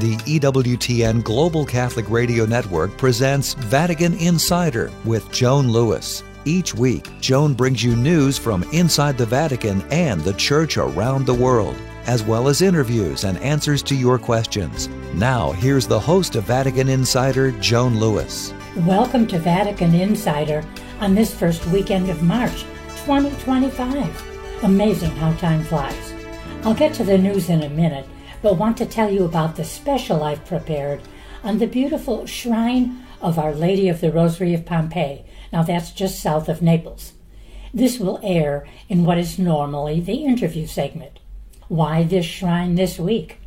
The EWTN Global Catholic Radio Network presents Vatican Insider with Joan Lewis. Each week, Joan brings you news from inside the Vatican and the Church around the world, as well as interviews and answers to your questions. Now, here's the host of Vatican Insider, Joan Lewis. Welcome to Vatican Insider on this first weekend of March 2025. Amazing how time flies. I'll get to the news in a minute, but want to tell you about the special I've prepared on the beautiful shrine of Our Lady of the Rosary of Pompeii. Now that's just south of Naples. This will air in what is normally the interview segment. Why this shrine this week?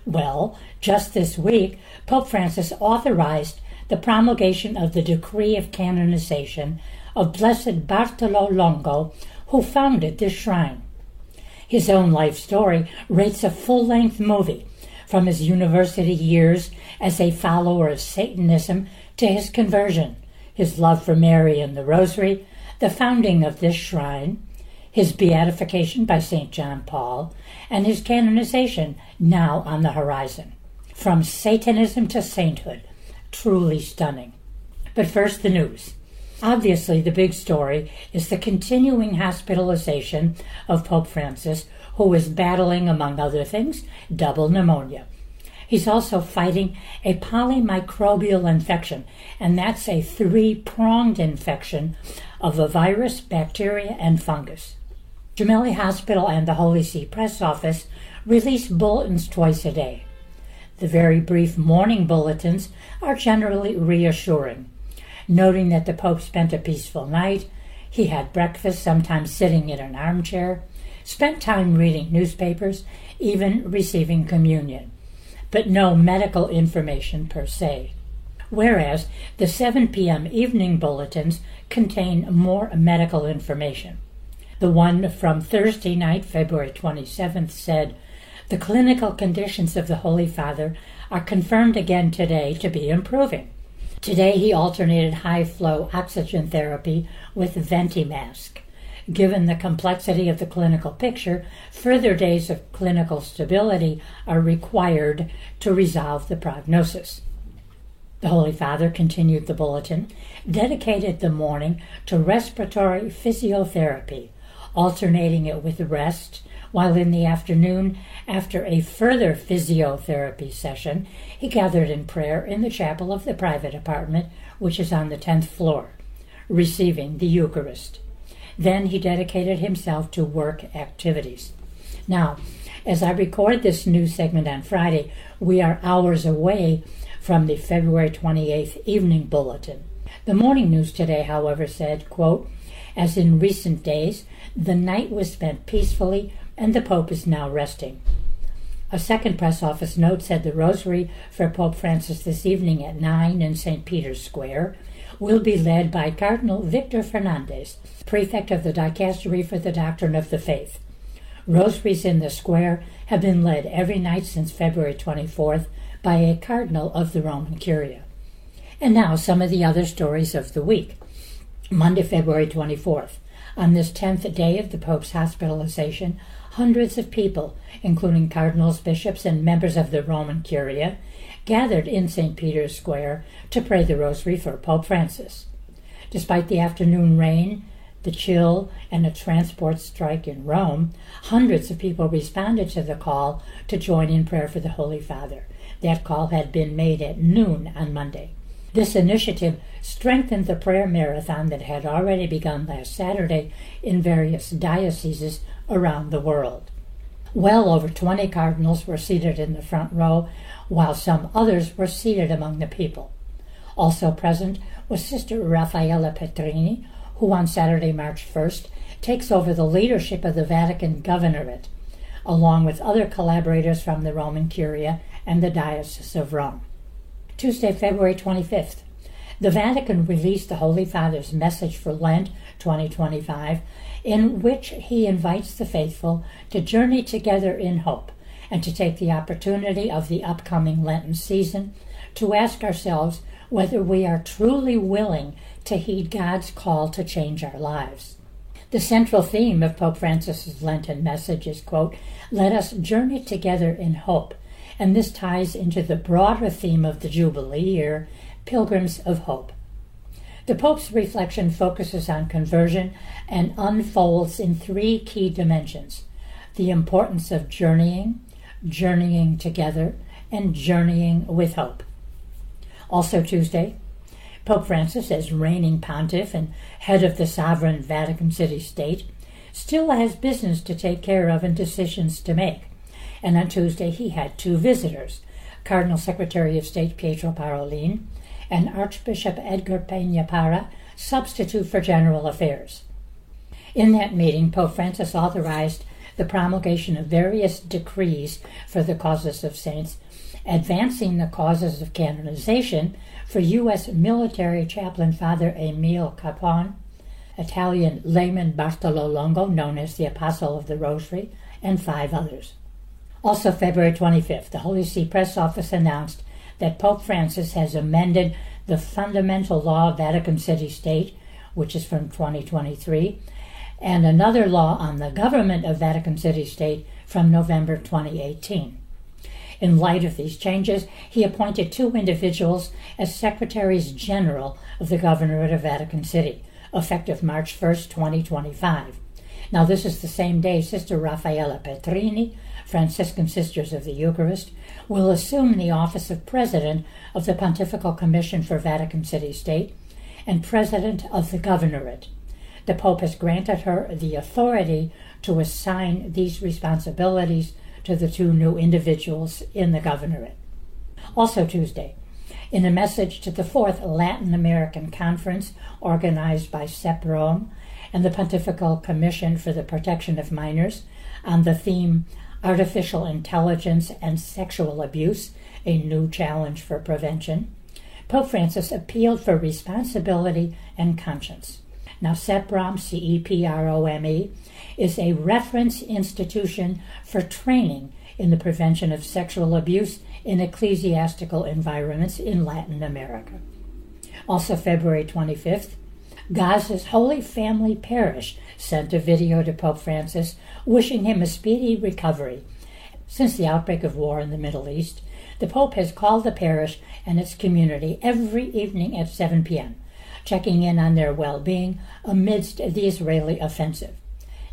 Well, just this week, Pope Francis authorized the promulgation of the decree of canonization of Blessed Bartolo Longo, who founded this shrine. His own life story rates a full-length movie, from his university years as a follower of Satanism to his conversion, his love for Mary and the Rosary, the founding of this shrine, his beatification by St. John Paul, and his canonization now on the horizon. From Satanism to sainthood, truly stunning. But first, the news. Obviously, the big story is the continuing hospitalization of Pope Francis, who is battling, among other things, double pneumonia. He's also fighting a polymicrobial infection, and that's a three-pronged infection of a virus, bacteria, and fungus. Gemelli Hospital and the Holy See Press Office release bulletins twice a day. The very brief morning bulletins are generally reassuring, noting that the Pope spent a peaceful night, he had breakfast, sometimes sitting in an armchair, spent time reading newspapers, even receiving communion, but no medical information per se. Whereas the 7 p.m. evening bulletins contain more medical information. The one from Thursday night, February 27th, said, "The clinical conditions of the Holy Father are confirmed again today to be improving. Today he alternated high-flow oxygen therapy with Ventimask. Given the complexity of the clinical picture, further days of clinical stability are required to resolve the prognosis." The Holy Father, continued the bulletin, dedicated the morning to respiratory physiotherapy, alternating it with rest, while in the afternoon, after a further physiotherapy session, he gathered in prayer in the chapel of the private apartment, which is on the 10th floor, receiving the Eucharist. Then he dedicated himself to work activities. Now, as I record this news segment on Friday, we are hours away from the February 28th evening bulletin. The morning news today, however, said, quote, "As in recent days, the night was spent peacefully, and the Pope is now resting." A second press office note said the rosary for Pope Francis this evening at 9 in St. Peter's Square will be led by Cardinal Victor Fernandez, prefect of the Dicastery for the Doctrine of the Faith. Rosaries in the square have been led every night since February 24th by a cardinal of the Roman Curia. And now some of the other stories of the week. Monday, February 24th. On this 10th day of the Pope's hospitalization, hundreds of people, including cardinals, bishops, and members of the Roman Curia, gathered in St. Peter's Square to pray the Rosary for Pope Francis. Despite the afternoon rain, the chill, and a transport strike in Rome, hundreds of people responded to the call to join in prayer for the Holy Father. That call had been made at noon on Monday. This initiative strengthened the prayer marathon that had already begun last Saturday in various dioceses around the world. Well over 20 cardinals were seated in the front row, while some others were seated among the people. Also present was Sister Raffaella Petrini, who on Saturday, March 1st, takes over the leadership of the Vatican Governorate, along with other collaborators from the Roman Curia and the Diocese of Rome. Tuesday, February 25th. The Vatican released the Holy Father's message for Lent 2025, in which he invites the faithful to journey together in hope and to take the opportunity of the upcoming Lenten season to ask ourselves whether we are truly willing to heed God's call to change our lives. The central theme of Pope Francis's Lenten message is, quote, "Let us journey together in hope and this ties into the broader theme of the Jubilee year, Pilgrims of Hope. The Pope's reflection focuses on conversion and unfolds in three key dimensions: the importance of journeying, journeying together, and journeying with hope. Also Tuesday, Pope Francis, as reigning pontiff and head of the sovereign Vatican City State, still has business to take care of and decisions to make. And on Tuesday he had two visitors, Cardinal Secretary of State Pietro Parolin and Archbishop Edgar Peña Parra, substitute for General Affairs. In that meeting, Pope Francis authorized the promulgation of various decrees for the causes of saints, advancing the causes of canonization for U.S. military chaplain Father Emile Capon, Italian layman Bartolo Longo, known as the Apostle of the Rosary, and 5 others. Also February 25th, the Holy See Press Office announced that Pope Francis has amended the Fundamental Law of Vatican City State, which is from 2023, and another law on the government of Vatican City State from November 2018. In light of these changes, he appointed 2 individuals as Secretaries General of the Governorate of Vatican City, effective March 1st, 2025. Now, this is the same day Sister Raffaella Petrini, Franciscan Sisters of the Eucharist, will assume the office of President of the Pontifical Commission for Vatican City State and President of the Governorate. The Pope has granted her the authority to assign these responsibilities to the 2 new individuals in the Governorate. Also Tuesday, in a message to the 4th Latin American Conference organized by CEPROM and the Pontifical Commission for the Protection of Minors on the theme Artificial Intelligence and Sexual Abuse, a New Challenge for Prevention, Pope Francis appealed for responsibility and conscience. Now, CEPROM, C-E-P-R-O-M-E, is a reference institution for training in the prevention of sexual abuse in ecclesiastical environments in Latin America. Also February 25th, Gaza's Holy Family Parish sent a video to Pope Francis wishing him a speedy recovery. Since the outbreak of war in the Middle East, the Pope has called the parish and its community every evening at 7 p.m., checking in on their well-being amidst the Israeli offensive.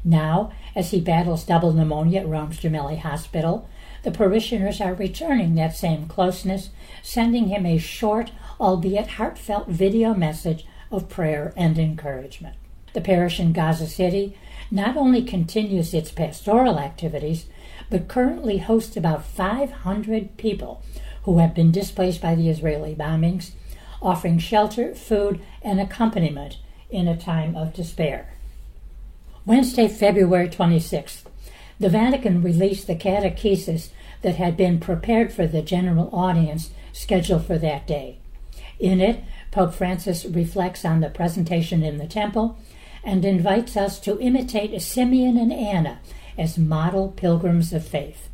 Now, as he battles double pneumonia at Rome's Gemelli Hospital, the parishioners are returning that same closeness, sending him a short, albeit heartfelt video message of prayer and encouragement. The parish in Gaza City not only continues its pastoral activities, but currently hosts about 500 people who have been displaced by the Israeli bombings, offering shelter, food, and accompaniment in a time of despair. Wednesday, February 26th, the Vatican released the catechesis that had been prepared for the general audience scheduled for that day. In it, Pope Francis reflects on the presentation in the temple and invites us to imitate Simeon and Anna as model pilgrims of faith.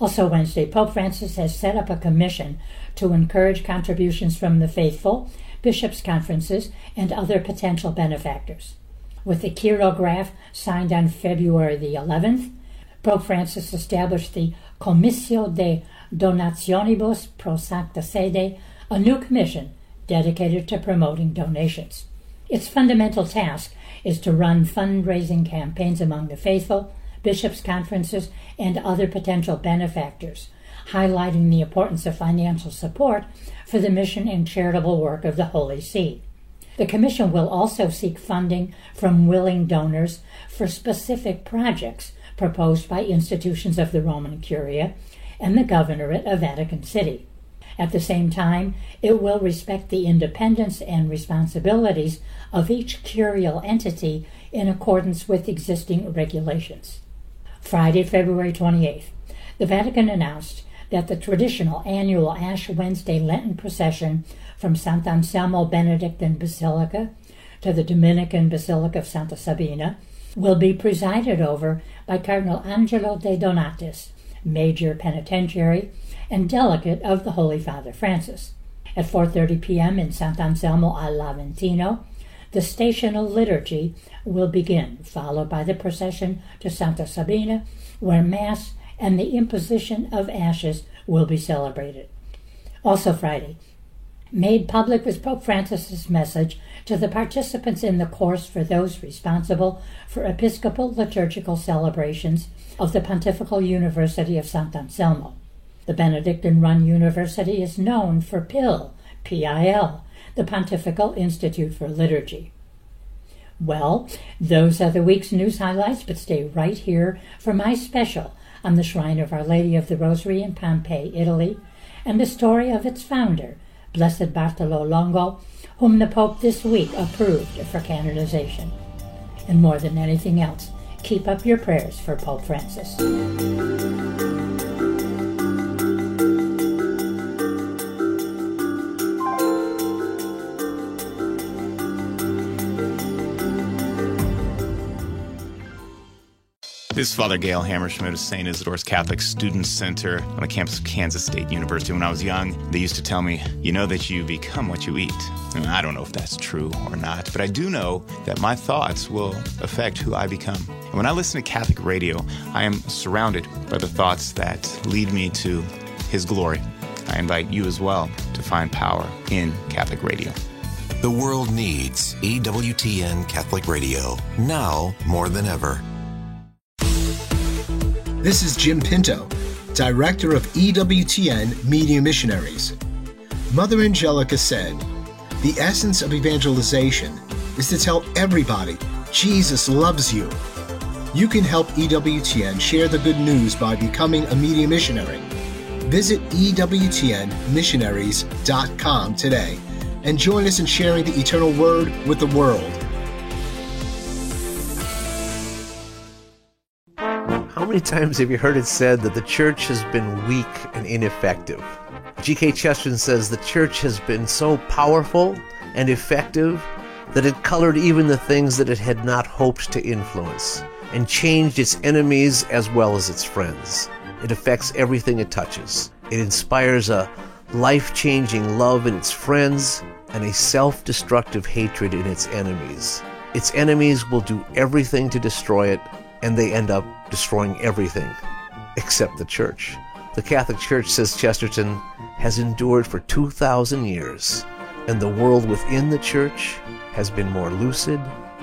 Also Wednesday, Pope Francis has set up a commission to encourage contributions from the faithful, bishops' conferences, and other potential benefactors. With the chirograph signed on February the 11th, Pope Francis established the Commissio de Donationibus pro Sancta Sede, a new commission dedicated to promoting donations. Its fundamental task is to run fundraising campaigns among the faithful, bishops' conferences, and other potential benefactors, highlighting the importance of financial support for the mission and charitable work of the Holy See. The Commission will also seek funding from willing donors for specific projects proposed by institutions of the Roman Curia and the Governorate of Vatican City. At the same time, it will respect the independence and responsibilities of each curial entity in accordance with existing regulations. Friday, February 28th, the Vatican announced that the traditional annual Ash Wednesday Lenten procession from Sant'Anselmo Benedictine Basilica to the Dominican Basilica of Santa Sabina will be presided over by Cardinal Angelo De Donatis, Major Penitentiary and Delegate of the Holy Father Francis. At 4:30 p.m. in Sant'Anselmo all'Aventino, the stational liturgy will begin, followed by the procession to Santa Sabina, where Mass and the imposition of ashes will be celebrated. Also Friday, made public was Pope Francis's message to the participants in the course for those responsible for Episcopal liturgical celebrations of the Pontifical University of Sant'Anselmo. The Benedictine-run university is known for PIL, P-I-L, the Pontifical Institute for Liturgy. Well, those are the week's news highlights, but stay right here for my special on the Shrine of Our Lady of the Rosary in Pompeii, Italy, and the story of its founder, Blessed Bartolo Longo, whom the Pope this week approved for canonization. And more than anything else, keep up your prayers for Pope Francis. This is Father Gail Hammerschmidt of St. Isidore's Catholic Student Center on the campus of Kansas State University. When I was young, they used to tell me, you know that you become what you eat. And I don't know if that's true or not, but I do know that my thoughts will affect who I become. And when I listen to Catholic radio, I am surrounded by the thoughts that lead me to His glory. I invite you as well to find power in Catholic radio. The world needs EWTN Catholic Radio, now more than ever. This is Jim Pinto, Director of EWTN Media Missionaries. Mother Angelica said, "The essence of evangelization is to tell everybody Jesus loves you." You can help EWTN share the good news by becoming a media missionary. Visit EWTNmissionaries.com today and join us in sharing the eternal word with the world. How many times have you heard it said that the church has been weak and ineffective? G.K. Chesterton says the church has been so powerful and effective that it colored even the things that it had not hoped to influence and changed its enemies as well as its friends. It affects everything it touches. It inspires a life-changing love in its friends and a self-destructive hatred in its enemies. Its enemies will do everything to destroy it, and they end up destroying everything except the church. The Catholic Church, says Chesterton, has endured for 2,000 years, and the world within the church has been more lucid,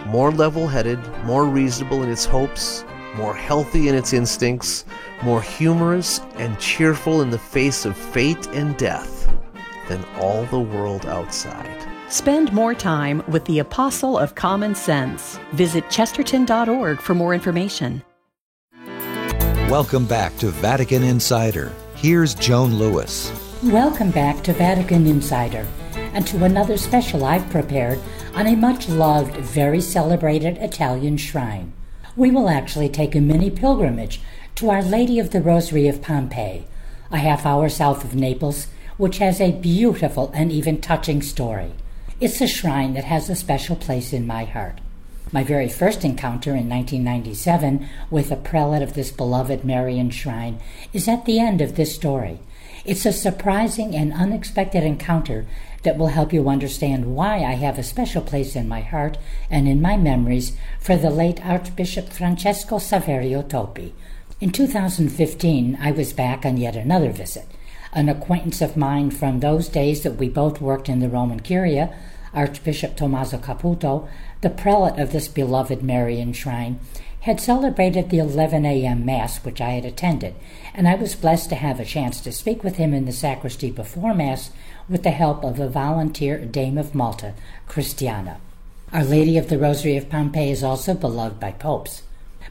more level-headed, more reasonable in its hopes, more healthy in its instincts, more humorous and cheerful in the face of fate and death than all the world outside. Spend more time with the Apostle of Common Sense. Visit chesterton.org for more information. Welcome back to Vatican Insider. Here's Joan Lewis. Welcome back to Vatican Insider and to another special I've prepared on a much-loved, very celebrated Italian shrine. We will actually take a mini pilgrimage to Our Lady of the Rosary of Pompeii, a half hour south of Naples, which has a beautiful and even touching story. It's a shrine that has a special place in my heart. My very first encounter in 1997 with a prelate of this beloved Marian shrine is at the end of this story. It's a surprising and unexpected encounter that will help you understand why I have a special place in my heart and in my memories for the late Archbishop Francesco Saverio Topi. In 2015, I was back on yet another visit. An acquaintance of mine from those days that we both worked in the Roman Curia, Archbishop Tommaso Caputo, the prelate of this beloved Marian shrine, had celebrated the 11 a.m. Mass which I had attended, and I was blessed to have a chance to speak with him in the sacristy before Mass with the help of a volunteer Dame of Malta, Christiana. Our Lady of the Rosary of Pompeii is also beloved by popes.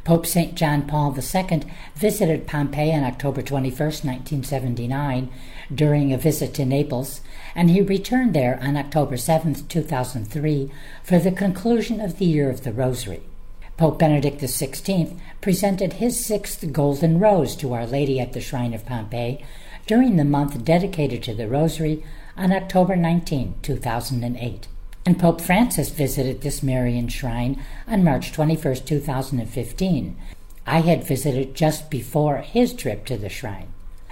Pope St. John Paul II visited Pompeii on October 21, 1979, during a visit to Naples, and he returned there on October 7, 2003, for the conclusion of the Year of the Rosary. Pope Benedict XVI presented his 6th Golden Rose to Our Lady at the Shrine of Pompeii during the month dedicated to the Rosary on October 19, 2008. And Pope Francis visited this Marian shrine on March 21, 2015. I had visited just before his trip to the shrine.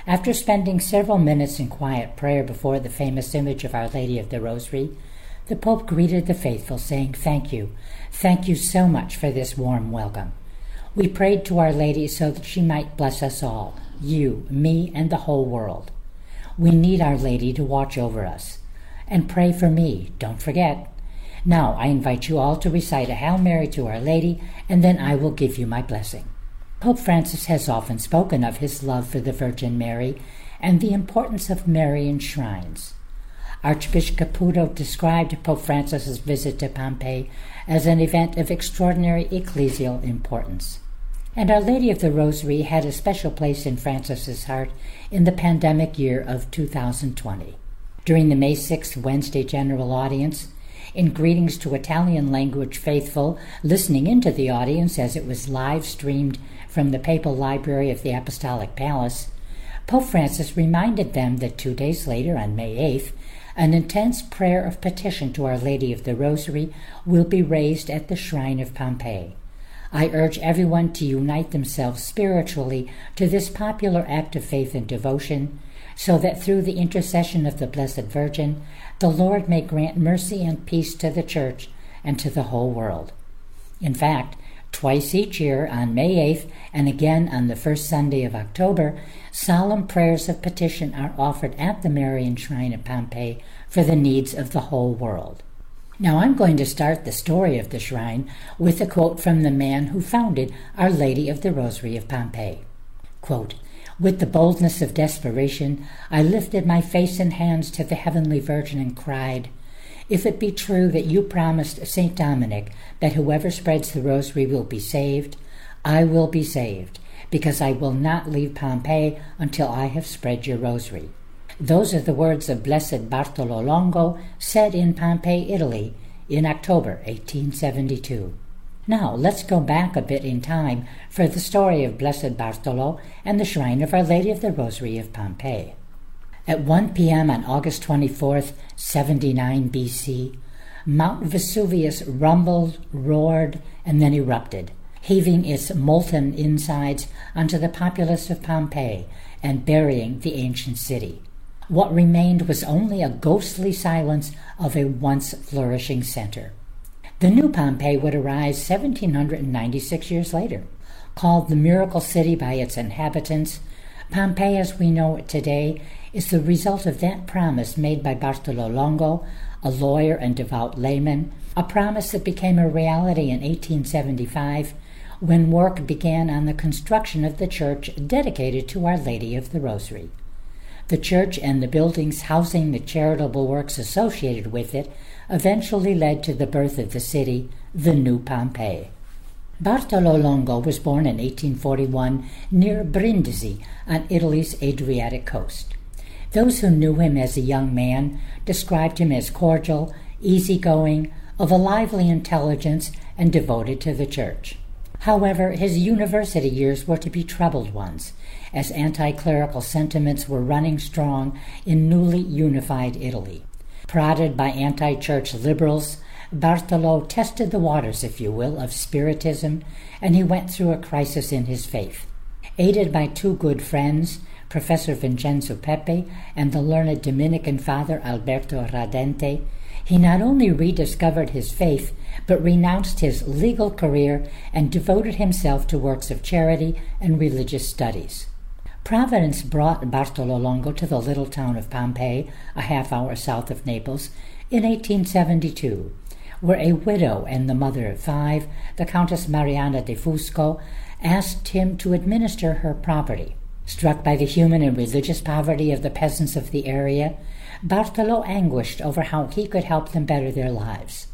After spending several minutes in quiet prayer before the famous image of Our Lady of the Rosary, the Pope greeted the faithful, saying, "Thank you so much for this warm welcome." We prayed to Our Lady so that she might bless us all, you, me, and the whole world. We need Our Lady to watch over us. And pray for me, don't forget. Now I invite you all to recite a Hail Mary to Our Lady, and then I will give you my blessing. Pope Francis has often spoken of his love for the Virgin Mary and the importance of Marian shrines. Archbishop Caputo described Pope Francis's visit to Pompeii as an event of extraordinary ecclesial importance. And Our Lady of the Rosary had a special place in Francis's heart in the pandemic year of 2020. During the May 6th Wednesday General Audience, in greetings to Italian-language faithful listening into the audience as it was live-streamed from the Papal Library of the Apostolic Palace, Pope Francis reminded them that 2 days later, on May 8th, an intense prayer of petition to Our Lady of the Rosary will be raised at the Shrine of Pompeii. I urge everyone to unite themselves spiritually to this popular act of faith and devotion, so that through the intercession of the Blessed Virgin, the Lord may grant mercy and peace to the Church and to the whole world. In fact, twice each year, on May 8th and again on the first Sunday of October, solemn prayers of petition are offered at the Marian Shrine of Pompeii for the needs of the whole world. Now I'm going to start the story of the shrine with a quote from the man who founded Our Lady of the Rosary of Pompeii. Quote, "With the boldness of desperation, I lifted my face and hands to the Heavenly Virgin and cried, 'If it be true that you promised St. Dominic that whoever spreads the rosary will be saved, I will be saved, because I will not leave Pompeii until I have spread your rosary.' Those are the words of Blessed Bartolo Longo, said in Pompeii, Italy, in October 1872. Now, let's go back a bit in time for the story of Blessed Bartolo and the Shrine of Our Lady of the Rosary of Pompeii. At 1 p.m. on August 24th, 79 B.C., Mount Vesuvius rumbled, roared, and then erupted, heaving its molten insides onto the populace of Pompeii and burying the ancient city. What remained was only a ghostly silence of a once flourishing center. The new Pompeii would arise 1,796 years later. Called the Miracle City by its inhabitants, Pompeii as we know it today is the result of that promise made by Bartolo Longo, a lawyer and devout layman, a promise that became a reality in 1875 when work began on the construction of the church dedicated to Our Lady of the Rosary. The church and the buildings housing the charitable works associated with it eventually led to the birth of the city, the new Pompeii. Bartolo Longo was born in 1841 near Brindisi on Italy's Adriatic coast. Those who knew him as a young man described him as cordial, easygoing, of a lively intelligence, and devoted to the church. However, his university years were to be troubled ones, as anti-clerical sentiments were running strong in newly unified Italy. Prodded by anti-church liberals, Bartolo tested the waters, if you will, of Spiritism, and he went through a crisis in his faith. Aided by two good friends, Professor Vincenzo Pepe and the learned Dominican Father Alberto Radente, he not only rediscovered his faith, but renounced his legal career and devoted himself to works of charity and religious studies. Providence brought Bartolo Longo to the little town of Pompeii, a half-hour south of Naples, in 1872, where a widow and the mother of five, the Countess Mariana de Fusco, asked him to administer her property. Struck by the human and religious poverty of the peasants of the area, Bartolo anguished over how he could help them better their lives.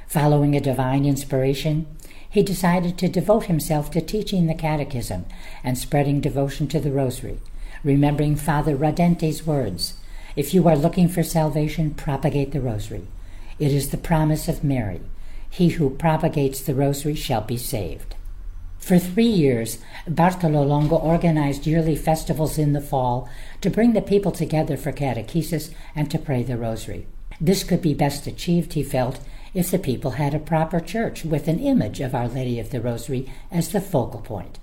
Following a divine inspiration, he decided to devote himself to teaching the catechism and spreading devotion to the rosary, remembering Father Radente's words, "If you are looking for salvation, propagate the rosary. It is the promise of Mary. He who propagates the rosary shall be saved." For 3 years, Bartolo Longo organized yearly festivals in the fall to bring the people together for catechesis and to pray the rosary. This could be best achieved, he felt, if the people had a proper church with an image of Our Lady of the Rosary as the focal point.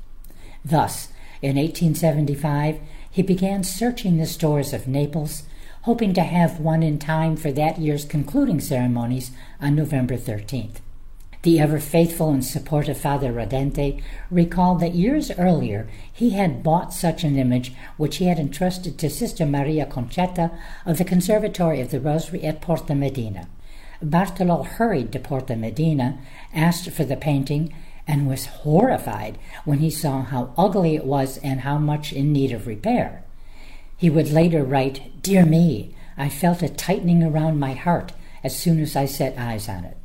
Thus, in 1875, he began searching the stores of Naples, hoping to have one in time for that year's concluding ceremonies on November 13th. The ever-faithful and supportive Father Rodente recalled that years earlier he had bought such an image, which he had entrusted to Sister Maria Conchetta of the Conservatory of the Rosary at Porta Medina. Bartolo hurried to Porta Medina, asked for the painting, and was horrified when he saw how ugly it was and how much in need of repair. He would later write, "Dear me, I felt a tightening around my heart as soon as I set eyes on it."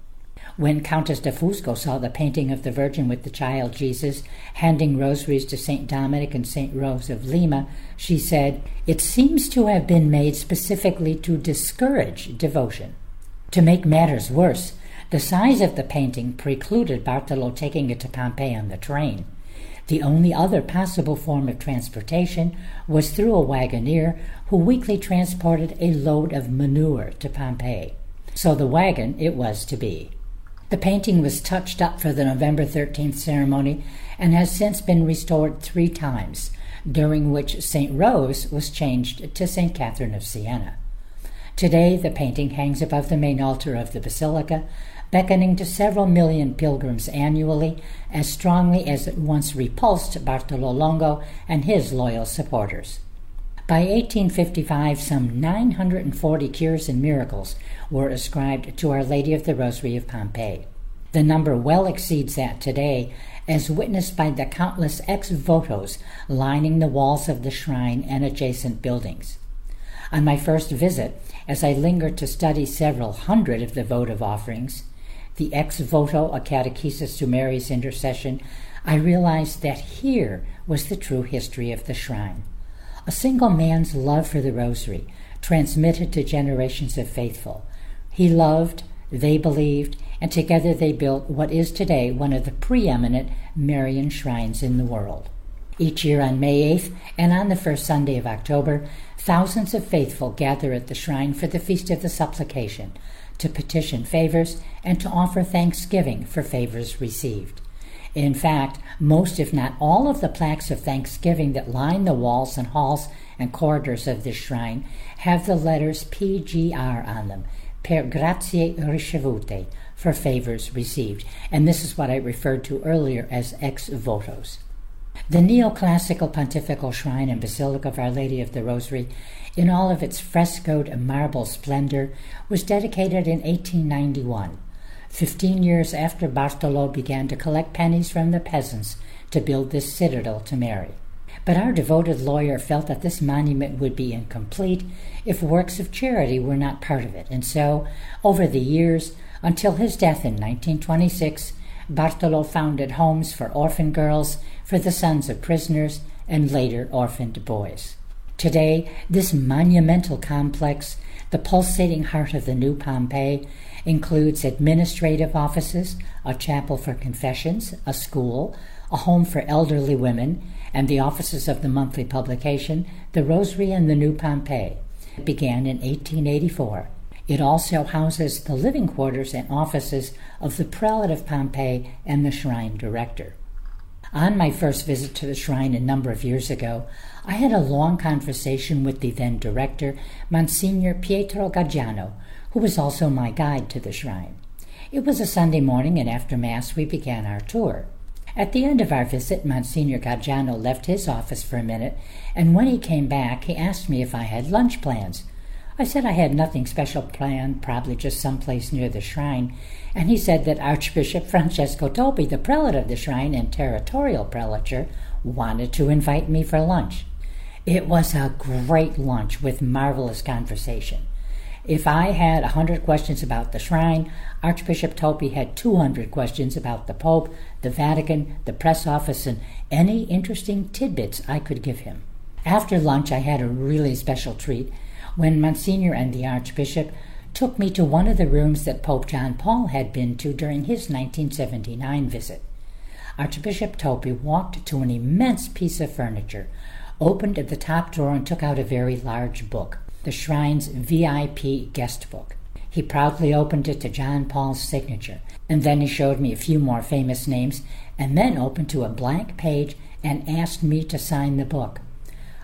When Countess de Fusco saw the painting of the Virgin with the child Jesus handing rosaries to St. Dominic and St. Rose of Lima, she said, "It seems to have been made specifically to discourage devotion." To make matters worse, the size of the painting precluded Bartolo taking it to Pompeii on the train. The only other possible form of transportation was through a wagoneer who weekly transported a load of manure to Pompeii. So the wagon it was to be. The painting was touched up for the November 13th ceremony and has since been restored 3 times, during which St. Rose was changed to St. Catherine of Siena. Today, the painting hangs above the main altar of the Basilica, beckoning to several million pilgrims annually, as strongly as it once repulsed Bartolo Longo and his loyal supporters. By 1855, some 940 cures and miracles were ascribed to Our Lady of the Rosary of Pompeii. The number well exceeds that today, as witnessed by the countless ex-votos lining the walls of the shrine and adjacent buildings. On my first visit, as I lingered to study several hundred of the votive offerings, the ex-voto, a catechesis to Mary's intercession, I realized that here was the true history of the shrine. A single man's love for the Rosary, transmitted to generations of faithful. He loved, they believed, and together they built what is today one of the preeminent Marian shrines in the world. Each year on May 8th and on the first Sunday of October, thousands of faithful gather at the shrine for the Feast of the Supplication, to petition favors and to offer thanksgiving for favors received. In fact, most if not all of the plaques of thanksgiving that line the walls and halls and corridors of this shrine have the letters PGR on them, per grazie ricevute, for favors received. And this is what I referred to earlier as ex-votos. The neoclassical pontifical shrine and Basilica of Our Lady of the Rosary, in all of its frescoed marble splendor, was dedicated in 1891. 15 years after Bartolo began to collect pennies from the peasants to build this citadel to Mary. But our devoted lawyer felt that this monument would be incomplete if works of charity were not part of it, and so, over the years, until his death in 1926, Bartolo founded homes for orphan girls, for the sons of prisoners, and later orphaned boys. Today, this monumental complex, the pulsating heart of the new Pompeii, includes administrative offices, a chapel for confessions, a school, a home for elderly women, and the offices of the monthly publication, The Rosary and the New Pompeii. It began in 1884. It also houses the living quarters and offices of the Prelate of Pompeii and the shrine director. On my first visit to the shrine a number of years ago, I had a long conversation with the then director, Monsignor Pietro Gaggiano, who was also my guide to the shrine. It was a Sunday morning, and after Mass we began our tour. At the end of our visit, Monsignor Gaggiano left his office for a minute, and when he came back, he asked me if I had lunch plans. I said I had nothing special planned, probably just someplace near the shrine, and he said that Archbishop Francesco Topi, the prelate of the shrine and territorial prelature, wanted to invite me for lunch. It was a great lunch with marvelous conversation. If I had 100 questions about the shrine, Archbishop Topi had 200 questions about the Pope, the Vatican, the press office, and any interesting tidbits I could give him. After lunch, I had a really special treat when Monsignor and the Archbishop took me to one of the rooms that Pope John Paul had been to during his 1979 visit. Archbishop Topi walked to an immense piece of furniture, opened at the top drawer, and took out a very large book, the shrine's VIP guest book. He proudly opened it to John Paul's signature, and then he showed me a few more famous names, and then opened to a blank page and asked me to sign the book.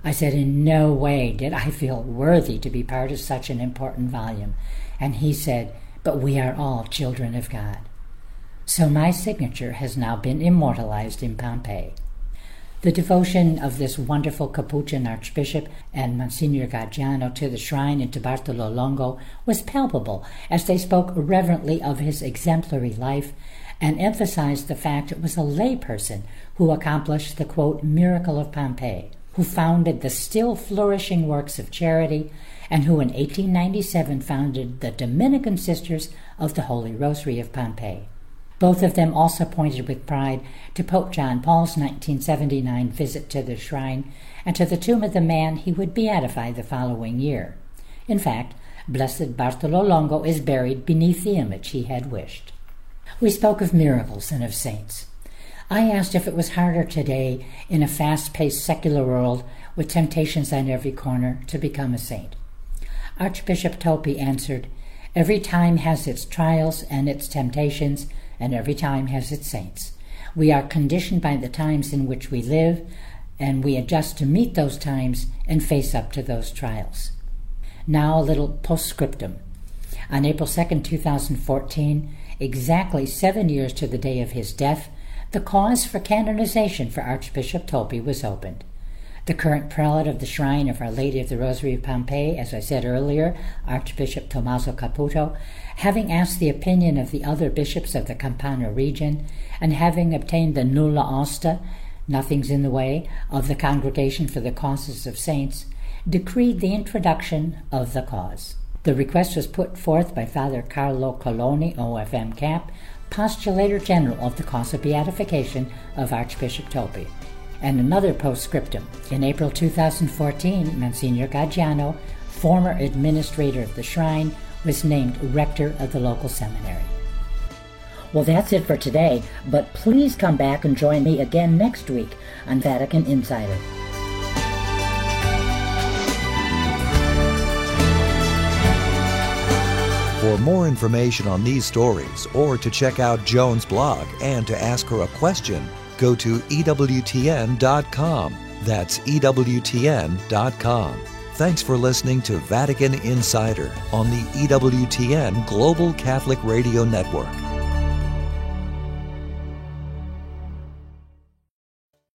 I said in no way did I feel worthy to be part of such an important volume, and he said, "But we are all children of God." So my signature has now been immortalized in Pompeii. The devotion of this wonderful Capuchin Archbishop and Monsignor Gaggiano to the shrine and to Bartolo Longo was palpable as they spoke reverently of his exemplary life and emphasized the fact it was a layperson who accomplished the, quote, miracle of Pompeii, who founded the still flourishing works of charity, and who in 1897 founded the Dominican Sisters of the Holy Rosary of Pompeii. Both of them also pointed with pride to Pope John Paul's 1979 visit to the shrine and to the tomb of the man he would beatify the following year. In fact, Blessed Bartolo Longo is buried beneath the image he had wished. We spoke of miracles and of saints. I asked if it was harder today, in a fast-paced secular world with temptations on every corner, to become a saint. Archbishop Toppi answered, "Every time has its trials and its temptations, and every time has its saints. We are conditioned by the times in which we live, and we adjust to meet those times and face up to those trials." Now a little postscriptum. On April 2, 2014, exactly 7 years to the day of his death, the cause for canonization for Archbishop Toppi was opened. The current prelate of the Shrine of Our Lady of the Rosary of Pompeii, as I said earlier, Archbishop Tommaso Caputo, having asked the opinion of the other bishops of the Campania region, and having obtained the nulla osta, nothing's in the way, of the Congregation for the Causes of Saints, decreed the introduction of the cause. The request was put forth by Father Carlo Coloni, OFM Cap, Postulator General of the cause of beatification of Archbishop Toppi. And another postscriptum. In April 2014, Monsignor Gaggiano, former administrator of the shrine, was named rector of the local seminary. Well, that's it for today, but please come back and join me again next week on Vatican Insider. For more information on these stories, or to check out Joan's blog and to ask her a question, go to EWTN.com. That's EWTN.com. Thanks for listening to Vatican Insider on the EWTN Global Catholic Radio Network.